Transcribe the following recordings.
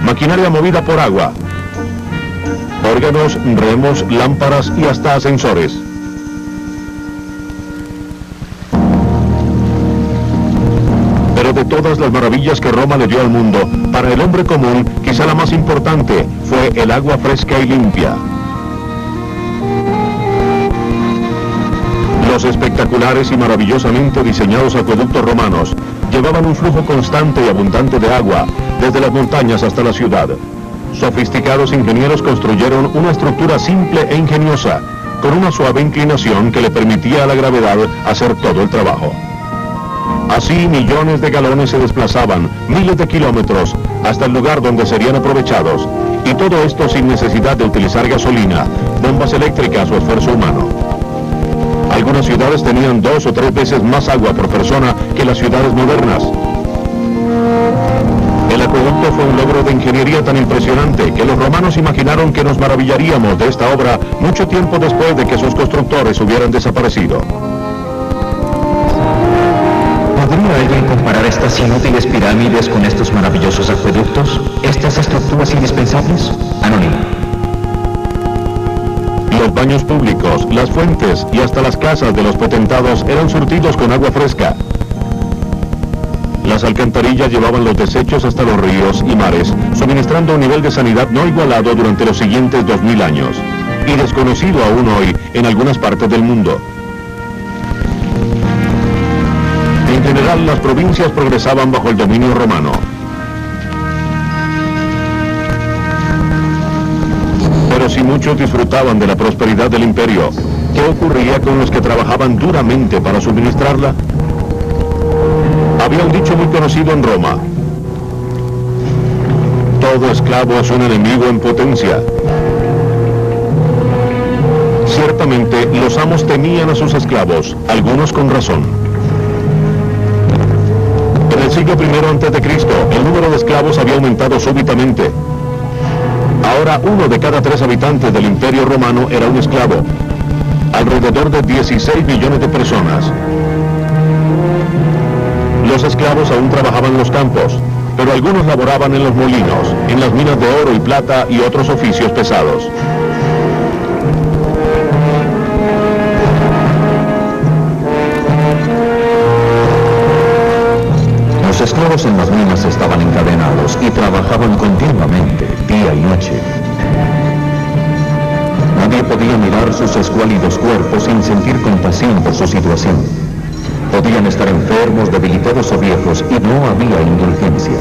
maquinaria movida por agua, órganos, remos, lámparas y hasta ascensores. Pero de todas las maravillas que Roma le dio al mundo, para el hombre común, quizá la más importante fue el agua fresca y limpia. Los espectaculares y maravillosamente diseñados acueductos romanos llevaban un flujo constante y abundante de agua desde las montañas hasta la ciudad. Sofisticados ingenieros construyeron una estructura simple e ingeniosa, con una suave inclinación que le permitía a la gravedad hacer todo el trabajo. Así millones de galones se desplazaban miles de kilómetros hasta el lugar donde serían aprovechados, y todo esto sin necesidad de utilizar gasolina, bombas eléctricas o esfuerzo humano. Algunas ciudades tenían 2 o 3 veces más agua por persona que las ciudades modernas. El acueducto fue un logro de ingeniería tan impresionante que los romanos imaginaron que nos maravillaríamos de esta obra mucho tiempo después de que sus constructores hubieran desaparecido. ¿Podría alguien comparar estas inútiles pirámides con estos maravillosos acueductos? ¿Estas estructuras indispensables? Anónimo. Los baños públicos, las fuentes y hasta las casas de los potentados eran surtidos con agua fresca. Las alcantarillas llevaban los desechos hasta los ríos y mares, suministrando un nivel de sanidad no igualado durante los siguientes 2000 años, y desconocido aún hoy en algunas partes del mundo. En general, las provincias progresaban bajo el dominio romano. Pero si muchos disfrutaban de la prosperidad del imperio, ¿qué ocurría con los que trabajaban duramente para suministrarla? Había un dicho muy conocido en Roma: todo esclavo es un enemigo en potencia. Ciertamente, los amos temían a sus esclavos, algunos con razón. En el siglo I a.C., el número de esclavos había aumentado súbitamente. Ahora 1 de cada 3 habitantes del Imperio Romano era un esclavo. Alrededor de 16 millones de personas. Los esclavos aún trabajaban en los campos, pero algunos laboraban en los molinos, en las minas de oro y plata y otros oficios pesados. Los esclavos en las minas estaban encadenados y trabajaban continuamente, día y noche. Nadie podía mirar sus escuálidos cuerpos sin sentir compasión por su situación. Podían estar enfermos, debilitados o viejos, y no había indulgencia.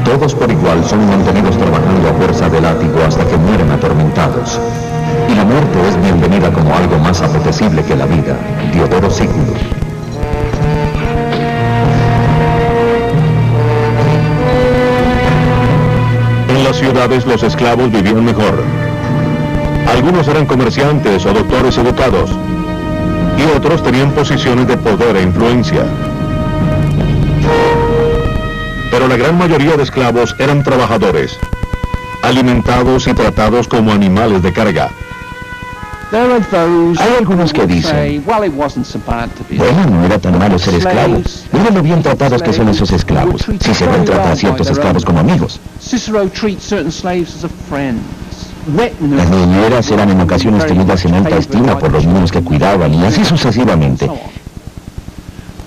Todos por igual son mantenidos trabajando a fuerza de látigo hasta que mueren atormentados. Y la muerte es bienvenida como algo más apetecible que la vida. Diodoro Sículo. En las ciudades los esclavos vivían mejor. Algunos eran comerciantes o doctores educados, y otros tenían posiciones de poder e influencia. Pero la gran mayoría de esclavos eran trabajadores, alimentados y tratados como animales de carga. Hay algunos que dicen, bueno, no era tan malo ser esclavo. Miren lo bien tratados que son esos esclavos. Cicerón trata a ciertos esclavos como amigos. Las niñeras eran en ocasiones tenidas en alta estima por los niños que cuidaban, y así sucesivamente.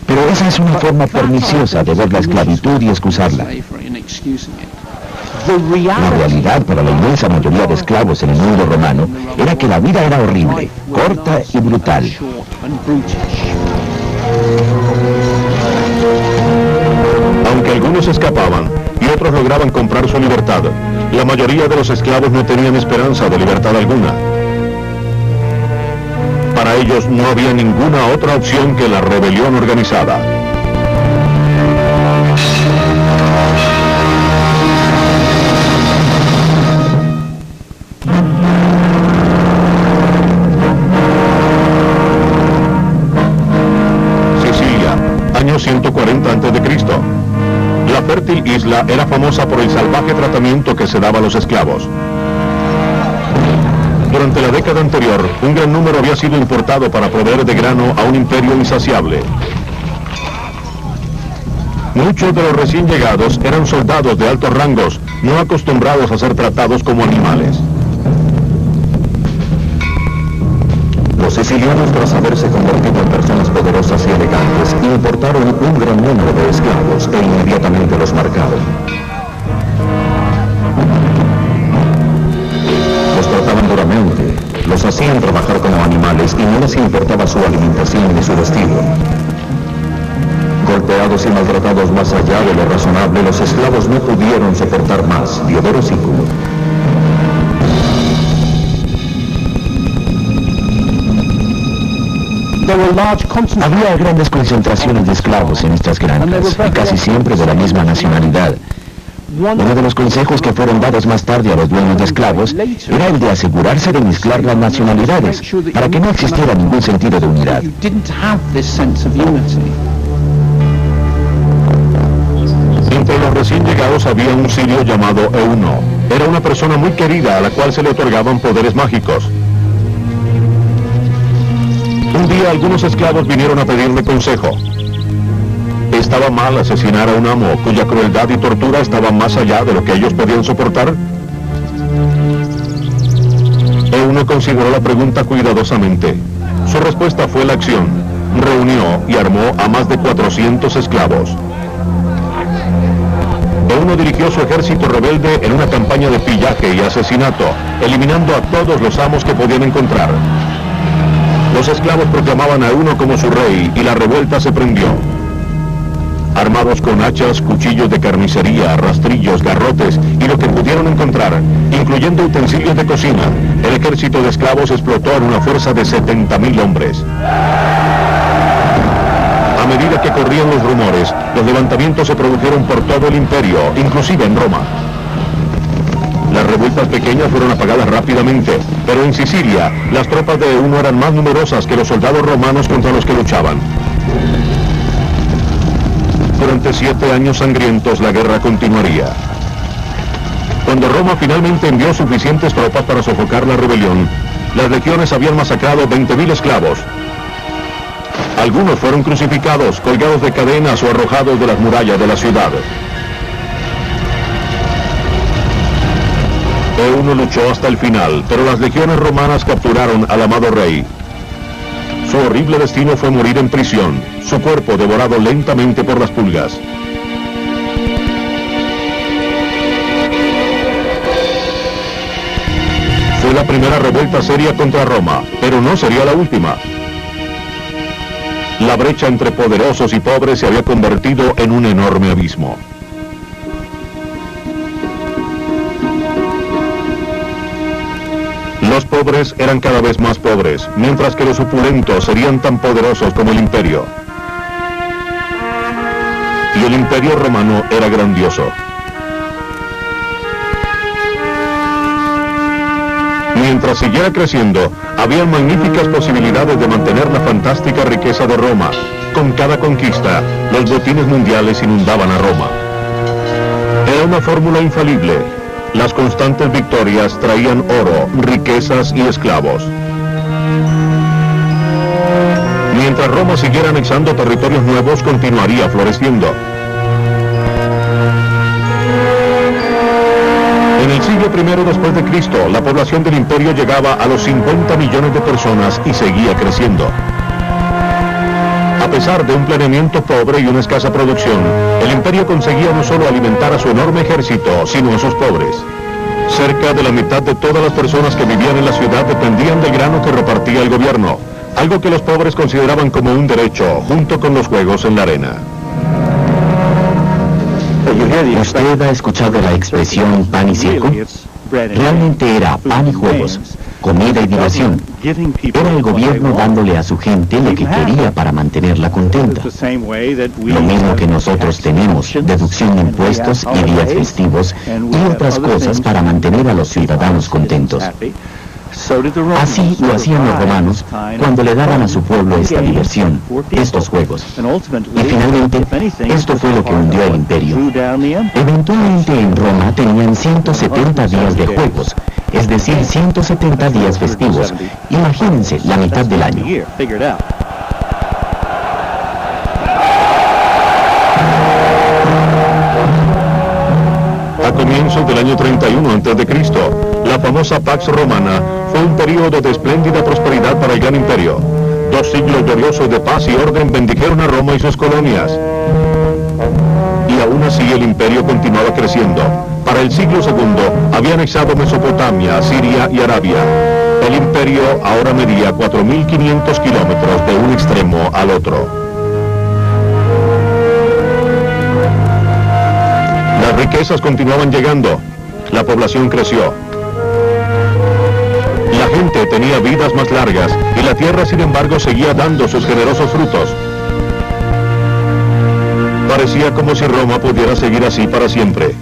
Pero esa es una forma perniciosa de ver la esclavitud y excusarla. La realidad para la inmensa mayoría de esclavos en el mundo romano era que la vida era horrible, corta y brutal. Aunque algunos escapaban y otros lograban comprar su libertad, la mayoría de los esclavos no tenían esperanza de libertad alguna. Para ellos no había ninguna otra opción que la rebelión organizada. Sicilia, año 140 a.C. La fértil isla era famosa por el salvaje tratamiento que se daba a los esclavos. Durante la década anterior, un gran número había sido importado para proveer de grano a un imperio insaciable. Muchos de los recién llegados eran soldados de altos rangos, no acostumbrados a ser tratados como animales. Los sicilianos, tras haberse convertido en personas poderosas y elegantes, importaron un gran número de esclavos e inmediatamente los marcaron. Los trataban duramente, los hacían trabajar como animales y no les importaba su alimentación ni su vestido. Golpeados y maltratados más allá de lo razonable, los esclavos no pudieron soportar más. Diodoro Sículo. Había grandes concentraciones de esclavos en estas granjas, y casi siempre de la misma nacionalidad. Uno de los consejos que fueron dados más tarde a los dueños de esclavos era el de asegurarse de mezclar las nacionalidades, para que no existiera ningún sentido de unidad. Entre los recién llegados había un sirio llamado Euno. Era una persona muy querida a la cual se le otorgaban poderes mágicos. Un día algunos esclavos vinieron a pedirle consejo. ¿Estaba mal asesinar a un amo cuya crueldad y tortura estaban más allá de lo que ellos podían soportar? Euno consideró la pregunta cuidadosamente. Su respuesta fue la acción. Reunió y armó a más de 400 esclavos. Euno dirigió su ejército rebelde en una campaña de pillaje y asesinato, eliminando a todos los amos que podían encontrar. Los esclavos proclamaban a Euno como su rey y la revuelta se prendió. Armados con hachas, cuchillos de carnicería, rastrillos, garrotes y lo que pudieron encontrar, incluyendo utensilios de cocina, el ejército de esclavos explotó en una fuerza de 70.000 hombres. A medida que corrían los rumores, los levantamientos se produjeron por todo el imperio, inclusive en Roma. Las revueltas pequeñas fueron apagadas rápidamente, pero en Sicilia, las tropas de Euno eran más numerosas que los soldados romanos contra los que luchaban. Durante 7 años sangrientos, la guerra continuaría. Cuando Roma finalmente envió suficientes tropas para sofocar la rebelión, las legiones habían masacrado 20.000 esclavos. Algunos fueron crucificados, colgados de cadenas o arrojados de las murallas de la ciudad. Euno luchó hasta el final, pero las legiones romanas capturaron al amado rey. Su horrible destino fue morir en prisión, su cuerpo devorado lentamente por las pulgas. Fue la primera revuelta seria contra Roma, pero no sería la última. La brecha entre poderosos y pobres se había convertido en un enorme abismo. Los pobres eran cada vez más pobres, mientras que los opulentos serían tan poderosos como el imperio. Y el imperio romano era grandioso. Mientras siguiera creciendo, había magníficas posibilidades de mantener la fantástica riqueza de Roma. Con cada conquista, los botines mundiales inundaban a Roma. Era una fórmula infalible. Las constantes victorias traían oro, riquezas y esclavos. Mientras Roma siguiera anexando territorios nuevos, continuaría floreciendo. En el siglo I después de Cristo, la población del imperio llegaba a los 50 millones de personas y seguía creciendo. A pesar de un planeamiento pobre y una escasa producción, el imperio conseguía no solo alimentar a su enorme ejército, sino a sus pobres. Cerca de la mitad de todas las personas que vivían en la ciudad dependían del grano que repartía el gobierno, algo que los pobres consideraban como un derecho, junto con los juegos en la arena. ¿Usted ha escuchado la expresión pan y circo? Realmente era pan y juegos, comida y diversión. Era el gobierno dándole a su gente lo que quería para mantenerla contenta. Lo mismo que nosotros tenemos, deducción de impuestos y días festivos y otras cosas para mantener a los ciudadanos contentos. Así lo hacían los romanos cuando le daban a su pueblo esta diversión, estos juegos. Y finalmente, esto fue lo que hundió el imperio. Eventualmente en Roma tenían 170 días de juegos, es decir, 170 días festivos. Imagínense, la mitad del año. comienzos del año 31 a.C., la famosa Pax Romana fue un período de espléndida prosperidad para el gran imperio. 2 siglos gloriosos de paz y orden bendijeron a Roma y sus colonias. Y aún así el imperio continuaba creciendo. Para el siglo II había anexado Mesopotamia, Siria y Arabia. El imperio ahora medía 4.500 kilómetros de un extremo al otro. Las riquezas continuaban llegando. La población creció. La gente tenía vidas más largas y la tierra, sin embargo, seguía dando sus generosos frutos. Parecía como si Roma pudiera seguir así para siempre.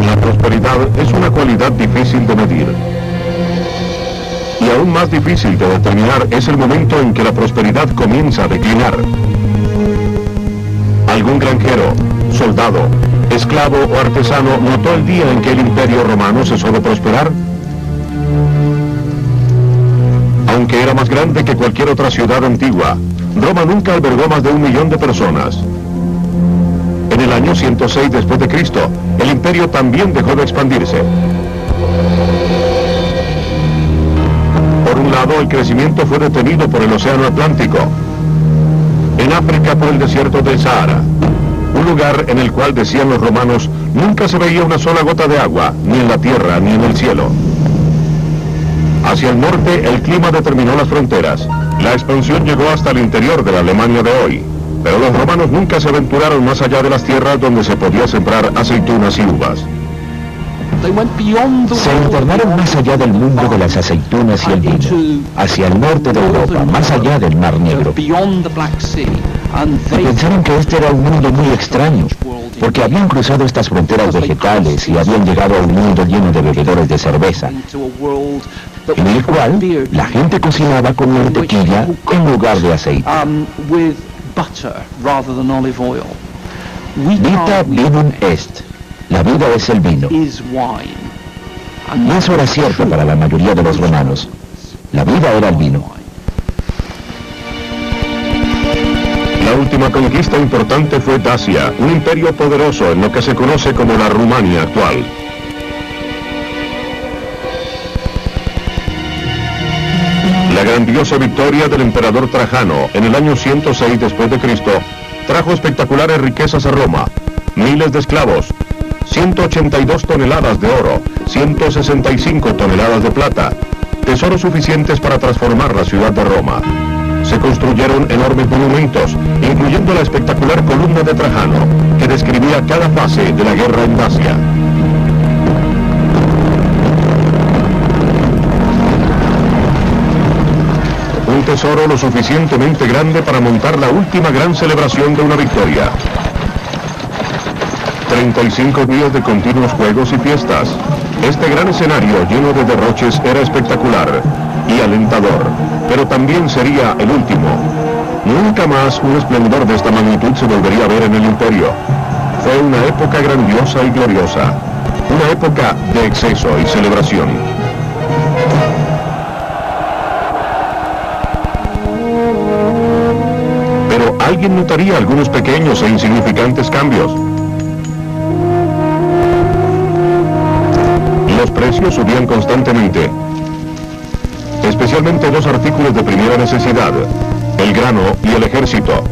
La prosperidad es una cualidad difícil de medir. Y aún más difícil de determinar es el momento en que la prosperidad comienza a declinar. Algún granjero, soldado, esclavo o artesano notó el día en que el imperio romano cesó de prosperar. Aunque era más grande que cualquier otra ciudad antigua, Roma nunca albergó más de 1 millón de personas. En el año 106 después de Cristo, el imperio también dejó de expandirse. Por un lado, el crecimiento fue detenido por el Océano Atlántico. En África, por el desierto del Sahara, un lugar en el cual, decían los romanos, nunca se veía una sola gota de agua, ni en la tierra ni en el cielo. Hacia el norte, el clima determinó las fronteras. La expansión llegó hasta el interior de la Alemania de hoy, pero los romanos nunca se aventuraron más allá de las tierras donde se podía sembrar aceitunas y uvas. Se internaron más allá del mundo de las aceitunas y el vino, hacia el norte de Europa, más allá del Mar Negro. Y pensaron que este era un mundo muy extraño, porque habían cruzado estas fronteras vegetales y habían llegado a un mundo lleno de bebedores de cerveza, en el cual la gente cocinaba con mantequilla en lugar de aceite. Vita vinum est. La vida es el vino. Y eso era cierto para la mayoría de los romanos. La vida era el vino. La última conquista importante fue Dacia, un imperio poderoso en lo que se conoce como la Rumania actual. La grandiosa victoria del emperador Trajano en el año 106 después de Cristo trajo espectaculares riquezas a Roma, miles de esclavos, 182 toneladas de oro, 165 toneladas de plata, tesoros suficientes para transformar la ciudad de Roma. Se construyeron enormes monumentos, incluyendo la espectacular columna de Trajano, que describía cada fase de la guerra en Dacia. Un tesoro lo suficientemente grande para montar la última gran celebración de una victoria. 35 días de continuos juegos y fiestas. Este gran escenario lleno de derroches era espectacular y alentador, pero también sería el último. Nunca más un esplendor de esta magnitud se volvería a ver en el imperio. Fue una época grandiosa y gloriosa, una época de exceso y celebración. Pero alguien notaría algunos pequeños e insignificantes cambios. Los precios subían constantemente, especialmente 2 artículos de primera necesidad, el grano y el ejército.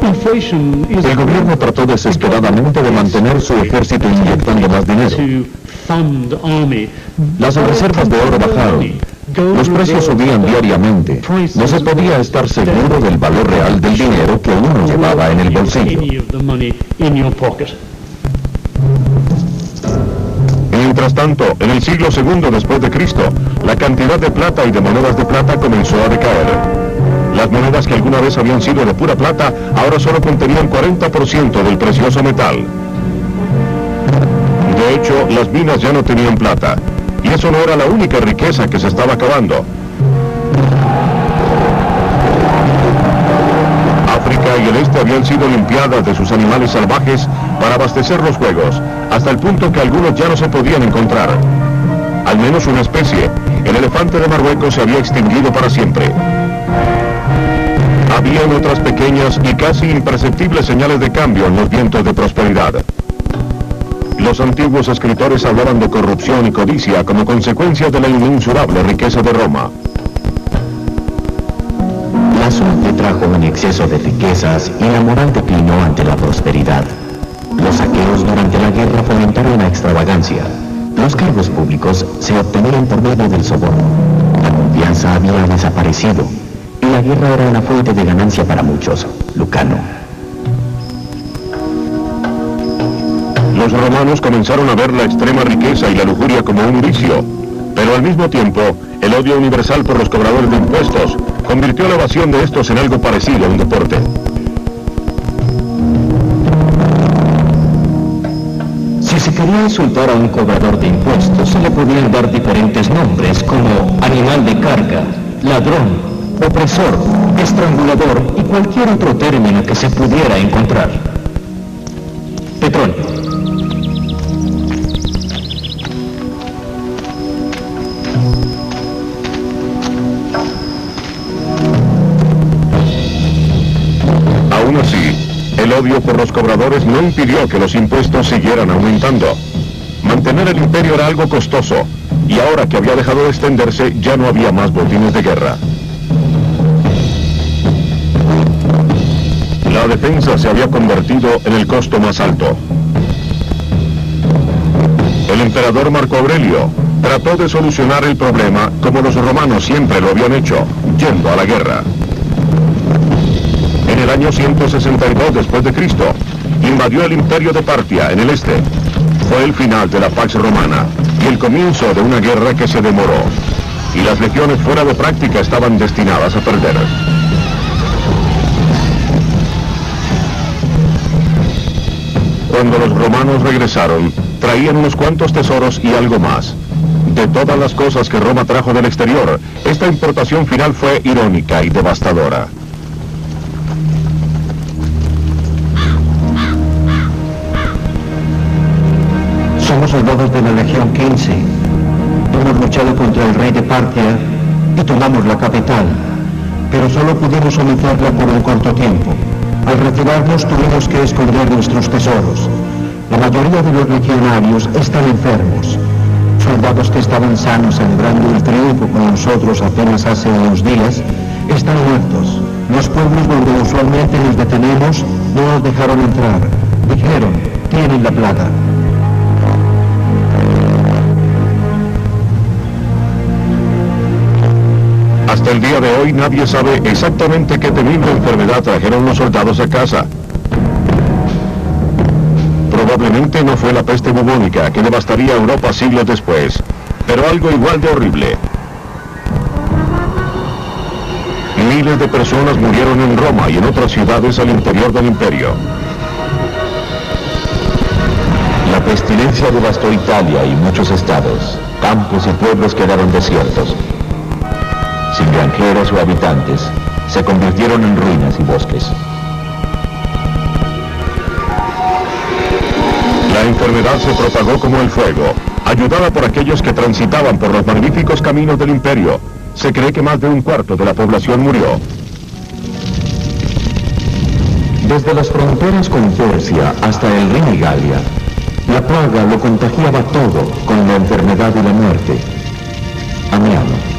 El gobierno trató desesperadamente de mantener su ejército inyectando más dinero. Las reservas de oro bajaron, los precios subían diariamente, no se podía estar seguro del valor real del dinero que uno llevaba en el bolsillo. Mientras tanto, en el siglo II después de Cristo, la cantidad de plata y de monedas de plata comenzó a decaer. Las monedas que alguna vez habían sido de pura plata, ahora solo contenían 40% del precioso metal. De hecho, las minas ya no tenían plata, y eso no era la única riqueza que se estaba acabando. África y el este habían sido limpiadas de sus animales salvajes para abastecer los juegos, hasta el punto que algunos ya no se podían encontrar. Al menos una especie, el elefante de Marruecos, se había extinguido para siempre. Habían otras pequeñas y casi imperceptibles señales de cambio en los vientos de prosperidad. Los antiguos escritores hablaban de corrupción y codicia como consecuencia de la inmensurable riqueza de Roma. La suerte trajo un exceso de riquezas y la moral declinó ante la prosperidad. Los saqueos durante la guerra fomentaron la extravagancia. Los cargos públicos se obtenían por medio del soborno. La confianza había desaparecido y la guerra era una fuente de ganancia para muchos. Lucano. Los romanos comenzaron a ver la extrema riqueza y la lujuria como un vicio, pero al mismo tiempo, el odio universal por los cobradores de impuestos convirtió la evasión de estos en algo parecido a un deporte. Si se quería insultar a un cobrador de impuestos, se le podían dar diferentes nombres como animal de carga, ladrón, opresor, estrangulador y cualquier otro término que se pudiera encontrar. Petronio. Aún así, el odio por los cobradores no impidió que los impuestos siguieran aumentando. Mantener el imperio era algo costoso, y ahora que había dejado de extenderse, ya no había más botines de guerra. La defensa se había convertido en el costo más alto. El emperador Marco Aurelio trató de solucionar el problema como los romanos siempre lo habían hecho, yendo a la guerra. En el año 162 después de Cristo, invadió el imperio de Partia en el este. Fue el final de la Pax Romana y el comienzo de una guerra que se demoró, y las legiones fuera de práctica estaban destinadas a perder. Cuando los romanos regresaron, traían unos cuantos tesoros y algo más. De todas las cosas que Roma trajo del exterior, esta importación final fue irónica y devastadora. Somos soldados de la Legión 15. Hemos luchado contra el rey de Partia y tomamos la capital, pero solo pudimos someterla por un corto tiempo. Al retirarnos tuvimos que esconder nuestros tesoros. La mayoría de los legionarios están enfermos. Soldados que estaban sanos celebrando el triunfo con nosotros apenas hace unos días, están muertos. Los pueblos donde usualmente nos detenemos no nos dejaron entrar. Dijeron, tienen la plaga. Hasta el día de hoy nadie sabe exactamente qué temible enfermedad trajeron los soldados a casa. Probablemente no fue la peste bubónica que devastaría Europa siglos después, pero algo igual de horrible. Miles de personas murieron en Roma y en otras ciudades al interior del imperio. La pestilencia devastó Italia y muchos estados. Campos y pueblos quedaron desiertos. Sin granjeros o habitantes, se convirtieron en ruinas y bosques. La enfermedad se propagó como el fuego, ayudada por aquellos que transitaban por los magníficos caminos del imperio. Se cree que más de un cuarto de la población murió. Desde las fronteras con Persia hasta el Rin y Galia, la plaga lo contagiaba todo con la enfermedad y la muerte. Amiano.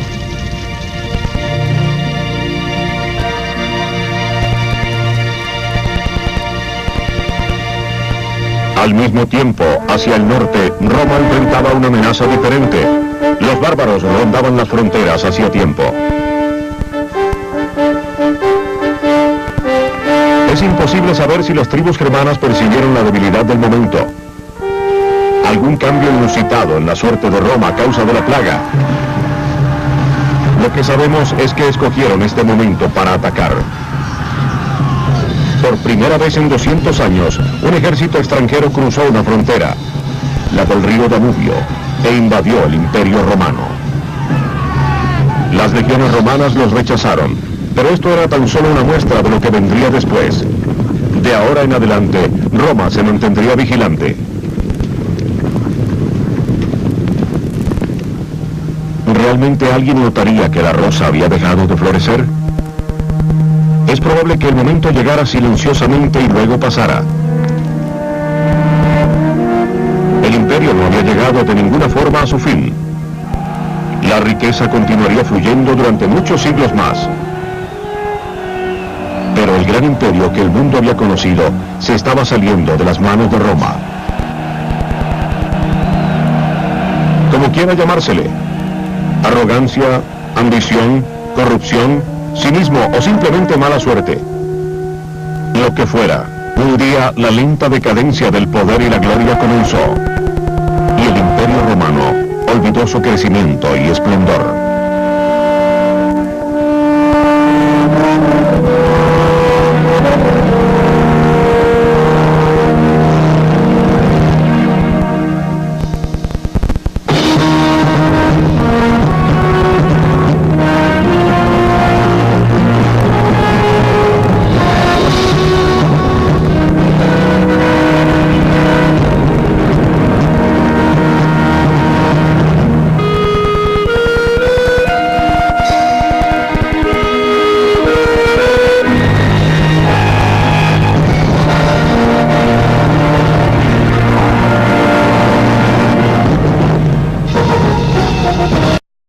Al mismo tiempo, hacia el norte, Roma enfrentaba una amenaza diferente. Los bárbaros rondaban las fronteras hacía tiempo. Es imposible saber si las tribus germanas persiguieron la debilidad del momento. Algún cambio inusitado en la suerte de Roma a causa de la plaga. Lo que sabemos es que escogieron este momento para atacar. Por primera vez en 200 años, un ejército extranjero cruzó una frontera, la del río Danubio, e invadió el Imperio Romano. Las legiones romanas los rechazaron, pero esto era tan solo una muestra de lo que vendría después. De ahora en adelante, Roma se mantendría vigilante. ¿Realmente alguien notaría que la rosa había dejado de florecer? Es probable que el momento llegara silenciosamente y luego pasara. El imperio no había llegado de ninguna forma a su fin. La riqueza continuaría fluyendo durante muchos siglos más. Pero el gran imperio que el mundo había conocido se estaba saliendo de las manos de Roma. Como quiera llamársele, arrogancia, ambición, corrupción, cinismo o simplemente mala suerte. Lo que fuera, un día la lenta decadencia del poder y la gloria comenzó. Y el imperio romano olvidó su crecimiento y esplendor.